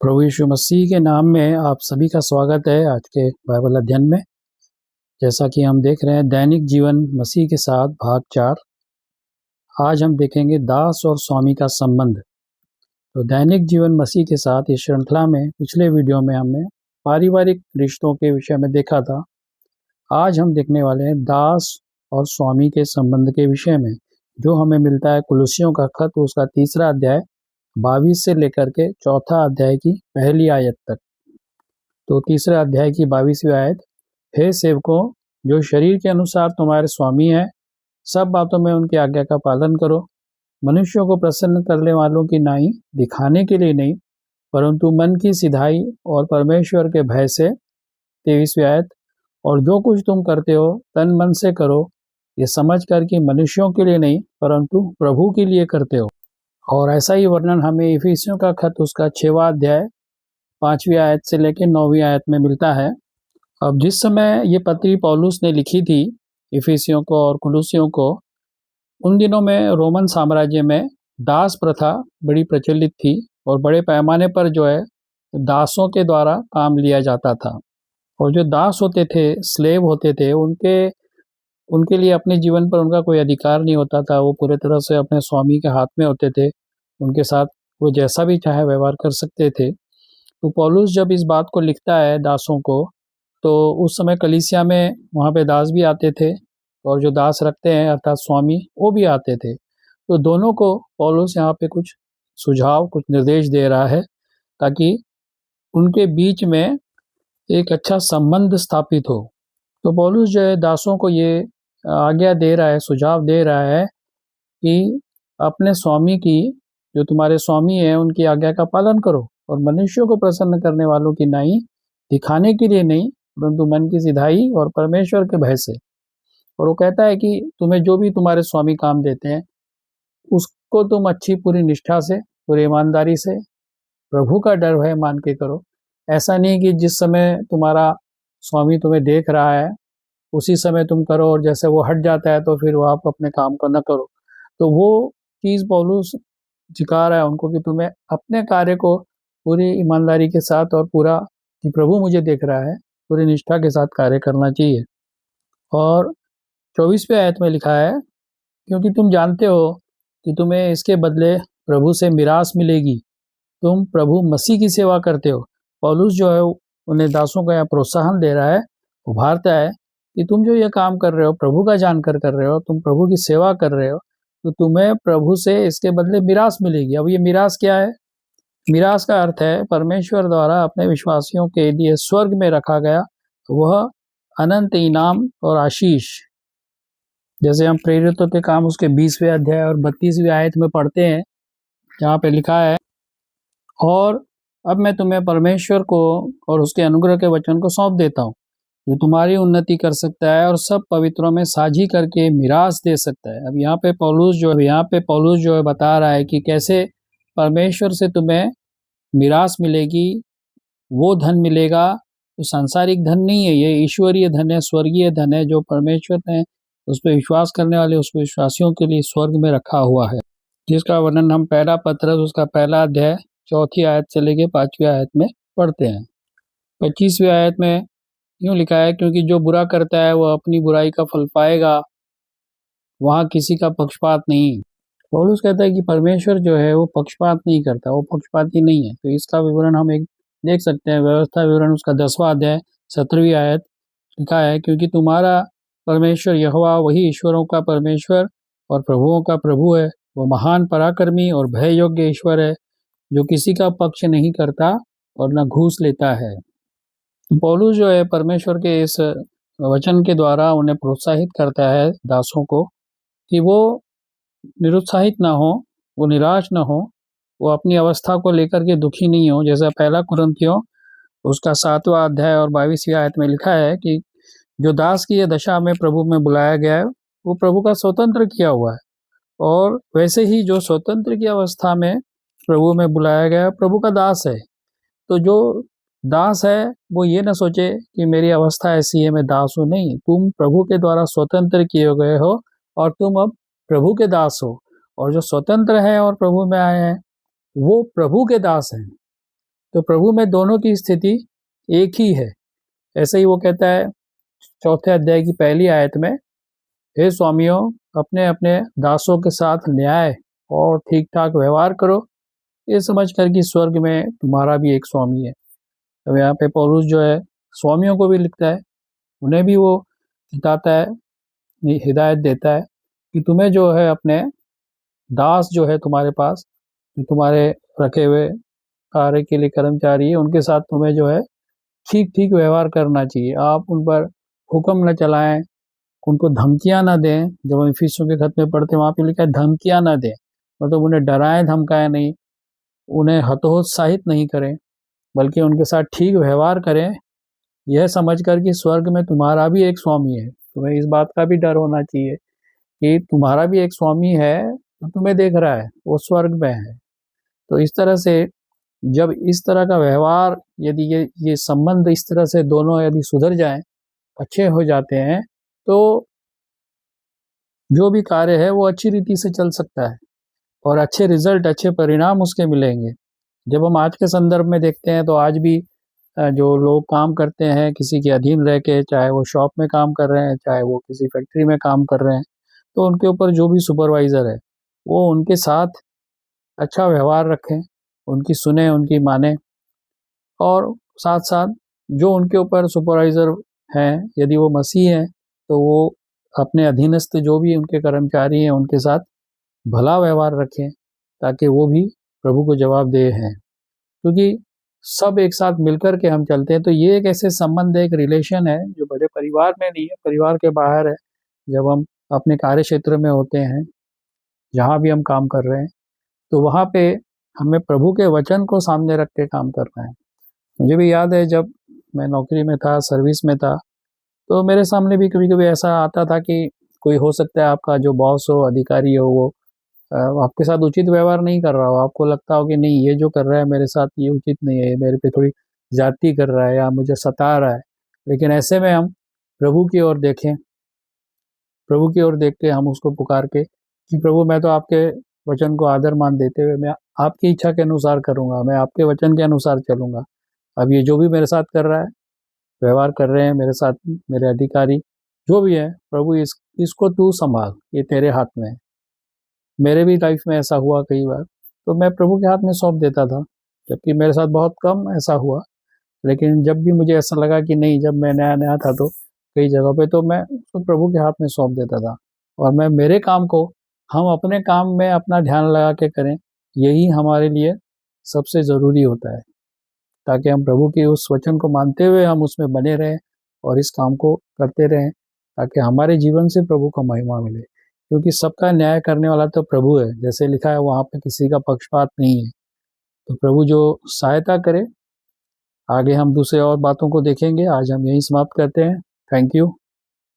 प्रभु यीशु मसीह के नाम में आप सभी का स्वागत है आज के बाइबल अध्ययन में। जैसा कि हम देख रहे हैं दैनिक जीवन मसीह के साथ भाग 4। आज हम देखेंगे दास और स्वामी का संबंध। तो दैनिक जीवन मसीह के साथ इस श्रृंखला में पिछले वीडियो में हमने पारिवारिक रिश्तों के विषय में देखा था। आज हम देखने वाले हैं दास और स्वामी के संबंध के विषय में, जो हमें मिलता है कुलुस्सियों का खत उसका 3 अध्याय 22 से लेकर के 4 अध्याय की पहली आयत तक। तो 3 अध्याय की 22वीं आयत, हे सेवकों, जो शरीर के अनुसार तुम्हारे स्वामी हैं, सब बातों में उनकी आज्ञा का पालन करो, मनुष्यों को प्रसन्न करने वालों की नाई दिखाने के लिए नहीं, परंतु मन की सिधाई और परमेश्वर के भय से। 23वीं आयत, और जो कुछ तुम करते हो तन मन से करो, ये समझ कर कि मनुष्यों के लिए नहीं परंतु प्रभु के लिए करते हो। और ऐसा ही वर्णन हमें इफिसियों का खत उसका 6वां अध्याय 5वीं आयत से लेकर 9वीं आयत में मिलता है। अब जिस समय ये पत्री पौलुस ने लिखी थी इफिसियों को और कुलुस्सियों को, उन दिनों में रोमन साम्राज्य में दास प्रथा बड़ी प्रचलित थी और बड़े पैमाने पर जो है दासों के द्वारा काम लिया जाता था। और जो दास होते थे, स्लेव होते थे, उनके लिए अपने जीवन पर उनका कोई अधिकार नहीं होता था। वो पूरे तरह से अपने स्वामी के हाथ में होते थे, उनके साथ वो जैसा भी चाहे व्यवहार कर सकते थे। तो पौलुस जब इस बात को लिखता है दासों को, तो उस समय कलीसिया में वहाँ पे दास भी आते थे और जो दास रखते हैं अर्थात स्वामी, वो भी आते थे। तो दोनों को पौलुस यहाँ पे कुछ सुझाव, कुछ निर्देश दे रहा है ताकि उनके बीच में एक अच्छा संबंध स्थापित हो। तो पौलुस जो है दासों को ये आज्ञा दे रहा है, सुझाव दे रहा है कि अपने स्वामी की, जो तुम्हारे स्वामी हैं, उनकी आज्ञा का पालन करो और मनुष्यों को प्रसन्न करने वालों की नाई दिखाने के लिए नहीं, परंतु मन की सिधाई और परमेश्वर के भय से। और वो कहता है कि तुम्हें जो भी तुम्हारे स्वामी काम देते हैं उसको तुम अच्छी पूरी निष्ठा से, पूरी ईमानदारी से, प्रभु का डर भय मान के करो। ऐसा नहीं कि जिस समय तुम्हारा स्वामी तुम्हें देख रहा है उसी समय तुम करो और जैसे वो हट जाता है तो फिर वो आप अपने काम को न करो। तो वो चीज़ पौलुस सिखा रहा है उनको कि तुम्हें अपने कार्य को पूरी ईमानदारी के साथ और पूरा, कि प्रभु मुझे देख रहा है, पूरी निष्ठा के साथ कार्य करना चाहिए। और 24वें आयत में लिखा है, क्योंकि तुम जानते हो कि तुम्हें इसके बदले प्रभु से मिरास मिलेगी, तुम प्रभु मसीह की सेवा करते हो। पौलुस जो है उन्हें दासों को यहाँ प्रोत्साहन दे रहा है, उभारता है कि तुम जो ये काम कर रहे हो, प्रभु का जानकर कर रहे हो, तुम प्रभु की सेवा कर रहे हो, तो तुम्हें प्रभु से इसके बदले मिरास मिलेगी। अब ये मिरास क्या है? मिरास का अर्थ है परमेश्वर द्वारा अपने विश्वासियों के लिए स्वर्ग में रखा गया वह अनंत इनाम और आशीष। जैसे हम प्रेरितों के काम उसके 20वें अध्याय और 32वीं आयत में पढ़ते हैं, जहाँ पे लिखा है, और अब मैं तुम्हें परमेश्वर को और उसके अनुग्रह के वचन को सौंप देता हूँ, जो तुम्हारी उन्नति कर सकता है और सब पवित्रों में साझी करके मिरास दे सकता है। अब यहाँ पे पौलुस जो है बता रहा है कि कैसे परमेश्वर से तुम्हें मिरास मिलेगी, वो धन मिलेगा। तो सांसारिक धन नहीं है, ये ईश्वरीय धन है, स्वर्गीय धन है, जो परमेश्वर ने उस पर विश्वास करने वाले, उस विश्वासियों के लिए स्वर्ग में रखा हुआ है, जिसका वर्णन हम पहला पत्र उसका 1 अध्याय 4 आयत से लेके 5वीं आयत में पढ़ते हैं। 25वीं आयत में यूँ लिखा है, क्योंकि जो बुरा करता है वह अपनी बुराई का फल पाएगा, वहाँ किसी का पक्षपात नहीं। पौलुस कहता है कि परमेश्वर जो है वो पक्षपात नहीं करता, वो पक्षपाती नहीं है। तो इसका विवरण हम एक देख सकते हैं, व्यवस्था विवरण उसका 10वां अध्याय 17वीं आयत लिखा है, क्योंकि तुम्हारा परमेश्वर यहोवा वही ईश्वरों का परमेश्वर और प्रभुओं का प्रभु है। वो महान पराक्रमी और भय योग्य ईश्वर है, जो किसी का पक्ष नहीं करता और न घूस लेता है। पौलुस जो है परमेश्वर के इस वचन के द्वारा उन्हें प्रोत्साहित करता है दासों को कि वो निरुत्साहित ना हो, वो निराश ना हो, वो अपनी अवस्था को लेकर के दुखी नहीं हो। जैसा 1 कुरिन्थियों उसका 7वां अध्याय और 22वीं आयत में लिखा है कि जो दास की यह दशा में प्रभु में बुलाया गया है वो प्रभु का स्वतंत्र किया हुआ है, और वैसे ही जो स्वतंत्र की अवस्था में प्रभु में बुलाया गया है प्रभु का दास है। तो जो दास है वो ये ना सोचे कि मेरी अवस्था ऐसी है, मैं दास हूँ। नहीं, तुम प्रभु के द्वारा स्वतंत्र किए गए हो और तुम अब प्रभु के दास हो। और जो स्वतंत्र है और प्रभु में आए हैं वो प्रभु के दास हैं। तो प्रभु में दोनों की स्थिति एक ही है। ऐसे ही वो कहता है 4 अध्याय की पहली आयत में, हे स्वामियों, अपने अपने दासों के साथ न्याय और ठीक ठाक व्यवहार करो, ये समझ कर कि स्वर्ग में तुम्हारा भी एक स्वामी है। तो यहाँ पे पौलुस जो है स्वामियों को भी लिखता है, उन्हें भी वो बताता है, हिदायत देता है कि तुम्हें जो है अपने दास जो है तुम्हारे पास, जो तुम्हारे रखे हुए कार्य के लिए कर्मचारी है, उनके साथ तुम्हें जो है ठीक ठीक व्यवहार करना चाहिए। आप उन पर हुक्म न चलाएं, उनको धमकियां ना दें। जब हम इफिसियों के खत में पढ़ते हैं वहाँ पे लिखा है धमकियां ना दें, मतलब उन्हें डराएं धमकाएं नहीं, उन्हें हतोत्साहित नहीं करें, बल्कि उनके साथ ठीक व्यवहार करें, यह समझकर कि स्वर्ग में तुम्हारा भी एक स्वामी है। तुम्हें इस बात का भी डर होना चाहिए कि तुम्हारा भी एक स्वामी है, तो तुम्हें देख रहा है, वो स्वर्ग में है। तो इस तरह से जब इस तरह का व्यवहार, यदि ये संबंध इस तरह से दोनों यदि सुधर जाएं, अच्छे हो जाते हैं, तो जो भी कार्य है वो अच्छी रीति से चल सकता है और अच्छे रिजल्ट, अच्छे परिणाम उसके मिलेंगे। जब हम आज के संदर्भ में देखते हैं तो आज भी जो लोग काम करते हैं किसी के अधीन रह के, चाहे वो शॉप में काम कर रहे हैं, चाहे वो किसी फैक्ट्री में काम कर रहे हैं, तो उनके ऊपर जो भी सुपरवाइज़र है वो उनके साथ अच्छा व्यवहार रखें, उनकी सुने, उनकी माने, और साथ साथ जो उनके ऊपर सुपरवाइज़र हैं, यदि वो मसीह हैं, तो वो अपने अधीनस्थ जो भी उनके कर्मचारी हैं उनके साथ भला व्यवहार रखें, ताकि वो भी प्रभु को जवाबदेह हैं। क्योंकि सब एक साथ मिलकर के हम चलते हैं, तो ये एक ऐसे संबंध, एक रिलेशन है जो बड़े परिवार में नहीं है, परिवार के बाहर है। जब हम अपने कार्य क्षेत्र में होते हैं, जहाँ भी हम काम कर रहे हैं, तो वहाँ पे हमें प्रभु के वचन को सामने रख के काम करना है। मुझे भी याद है जब मैं नौकरी में था, सर्विस में था, तो मेरे सामने भी कभी कभी ऐसा आता था कि कोई हो सकता है आपका जो बॉस हो, अधिकारी हो, वो आपके साथ उचित व्यवहार नहीं कर रहा हो। आपको लगता हो कि नहीं, ये जो कर रहा है मेरे साथ ये उचित नहीं है, ये मेरे पे थोड़ी ज्यादती कर रहा है या मुझे सता रहा है। लेकिन ऐसे में हम प्रभु की ओर देखें, प्रभु की ओर देख के हम उसको पुकार के कि प्रभु, मैं तो आपके वचन को आदर मान देते हुए मैं आपकी इच्छा के अनुसार करूँगा, मैं आपके वचन के अनुसार चलूँगा। अब ये जो भी मेरे साथ कर रहा है, व्यवहार कर रहे हैं मेरे साथ मेरे अधिकारी, जो भी है, प्रभु इसको तू संभाल, ये तेरे हाथ में है। मेरे भी लाइफ में ऐसा हुआ कई बार, तो मैं प्रभु के हाथ में सौंप देता था, जबकि मेरे साथ बहुत कम ऐसा हुआ। लेकिन जब भी मुझे ऐसा लगा कि नहीं, जब मैं नया नया था तो कई जगहों पे तो मैं उसको प्रभु के हाथ में सौंप देता था, और मैं मेरे काम को, हम अपने काम में अपना ध्यान लगा के करें, यही हमारे लिए सबसे ज़रूरी होता है, ताकि हम प्रभु के उस वचन को मानते हुए हम उसमें बने रहें और इस काम को करते रहें, ताकि हमारे जीवन से प्रभु को महिमा मिले। क्योंकि सबका न्याय करने वाला तो प्रभु है, जैसे लिखा है वहाँ पे किसी का पक्षपात नहीं है। तो प्रभु जो सहायता करे। आगे हम दूसरे और बातों को देखेंगे, आज हम यहीं समाप्त करते हैं। Thank you.